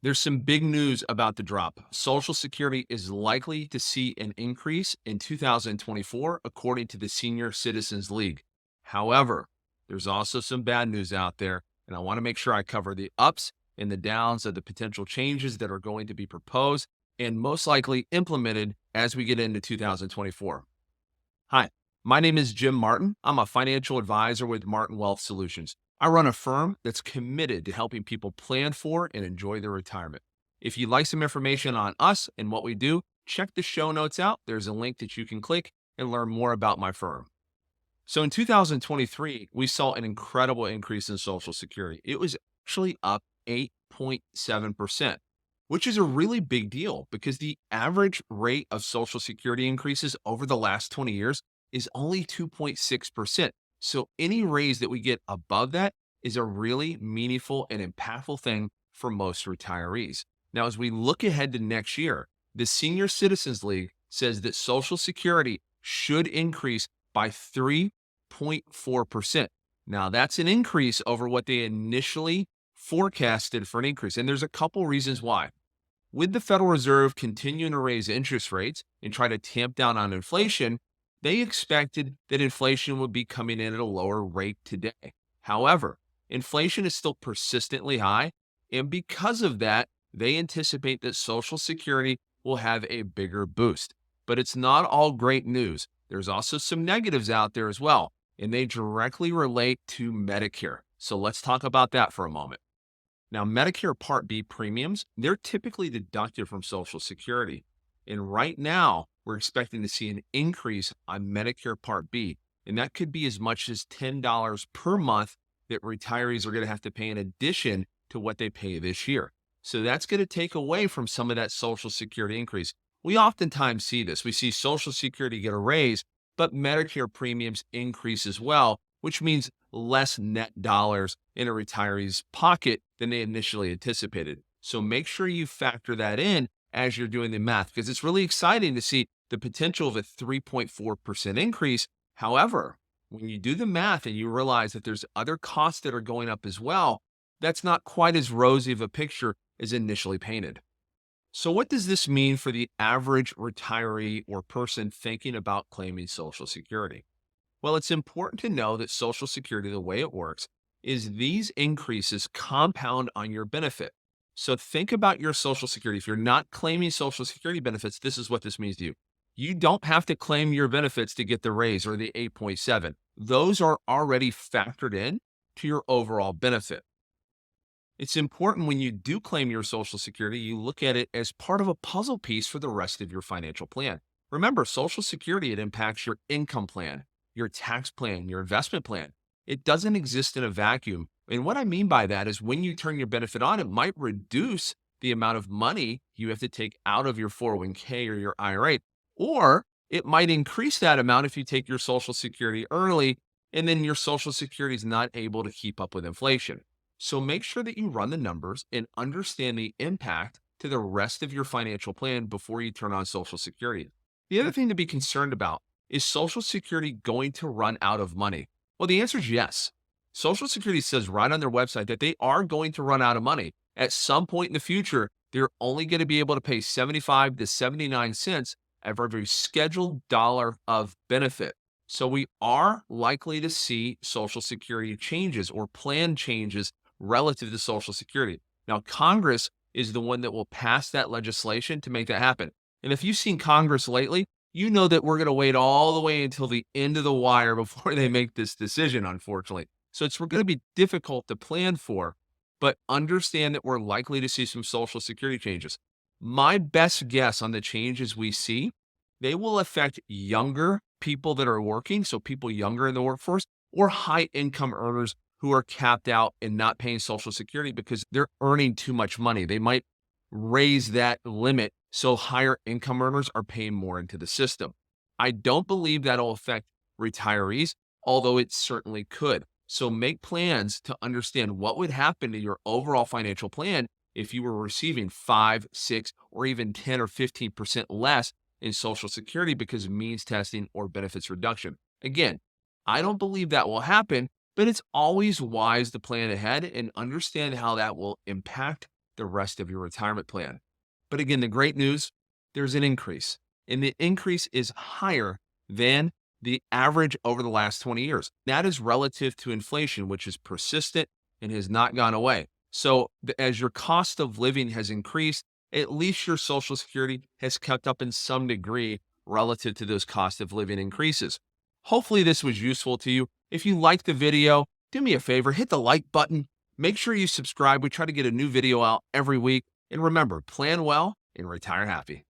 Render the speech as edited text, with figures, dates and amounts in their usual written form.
There's some big news about the drop. Social Security is likely to see an increase in 2024, according to the Senior Citizens League. However, there's also some bad news out there, and I want to make sure I cover the ups and the downs of the potential changes that are going to be proposed and most likely implemented as we get into 2024. Hi, my name is Jim Martin. I'm a financial advisor with Martin Wealth Solutions. I run a firm that's committed to helping people plan for and enjoy their retirement. If you'd like some information on us and what we do, check the show notes out. There's a link that you can click and learn more about my firm. So in 2023, we saw an incredible increase in Social Security. It was actually up 8.7%, which is a really big deal because the average rate of Social Security increases over the last 20 years is only 2.6%. So any raise that we get above that is a really meaningful and impactful thing for most retirees. Now, as we look ahead to next year, the Senior Citizens League says that Social Security should increase by 3.4%. Now, that's an increase over what they initially forecasted for an increase. And there's a couple reasons why. With the Federal Reserve continuing to raise interest rates and try to tamp down on inflation, they expected that inflation would be coming in at a lower rate today. However, inflation is still persistently high, and because of that, they anticipate that Social Security will have a bigger boost. But it's not all great news. There's also some negatives out there as well, and they directly relate to Medicare. So let's talk about that for a moment. Now, Medicare Part B premiums, they're typically deducted from Social Security. And right now, we're expecting to see an increase on Medicare Part B. And that could be as much as $10 per month that retirees are going to have to pay in addition to what they pay this year. So that's going to take away from some of that Social Security increase. We oftentimes see this. We see Social Security get a raise, but Medicare premiums increase as well, which means less net dollars in a retiree's pocket than they initially anticipated. So make sure you factor that in as you're doing the math, because it's really exciting to see the potential of a 3.4% increase. However, when you do the math and you realize that there's other costs that are going up as well, that's not quite as rosy of a picture as initially painted. So what does this mean for the average retiree or person thinking about claiming Social Security? Well, it's important to know that Social Security, the way it works, is these increases compound on your benefit. So think about your Social Security. If you're not claiming Social Security benefits, this is what this means to you. You don't have to claim your benefits to get the raise or the 8.7. Those are already factored in to your overall benefit. It's important when you do claim your Social Security, you look at it as part of a puzzle piece for the rest of your financial plan. Remember, Social Security, it impacts your income plan, your tax plan, your investment plan. It doesn't exist in a vacuum. And what I mean by that is when you turn your benefit on, it might reduce the amount of money you have to take out of your 401k or your IRA, or it might increase that amount if you take your Social Security early and then your Social Security is not able to keep up with inflation. So make sure that you run the numbers and understand the impact to the rest of your financial plan before you turn on Social Security. The other thing to be concerned about is Social Security going to run out of money? Well, the answer is yes. Social Security says right on their website that they are going to run out of money. At some point in the future, they're only going to be able to pay 75 to 79 cents of every scheduled dollar of benefit. So we are likely to see Social Security changes or plan changes relative to Social Security. Now, Congress is the one that will pass that legislation to make that happen. And if you've seen Congress lately, you know that we're going to wait all the way until the end of the wire before they make this decision, unfortunately. So it's going to be difficult to plan for, but understand that we're likely to see some Social Security changes. My best guess on the changes we see, they will affect younger people that are working, so people younger in the workforce, or high income earners who are capped out and not paying Social Security because they're earning too much money. They might raise that limit so higher income earners are paying more into the system. I don't believe that'll affect retirees, although it certainly could. So make plans to understand what would happen to your overall financial plan if you were receiving 5, 6, or even 10 or 15% less in Social Security because of means testing or benefits reduction. Again, I don't believe that will happen, but it's always wise to plan ahead and understand how that will impact the rest of your retirement plan. But again, the great news, there's an increase, and the increase is higher than the average over the last 20 years. That is relative to inflation, which is persistent and has not gone away. So as your cost of living has increased, at least your Social Security has kept up in some degree relative to those cost of living increases. Hopefully this was useful to you. If you liked the video, do me a favor, hit the like button. Make sure you subscribe. We try to get a new video out every week. And remember, plan well and retire happy.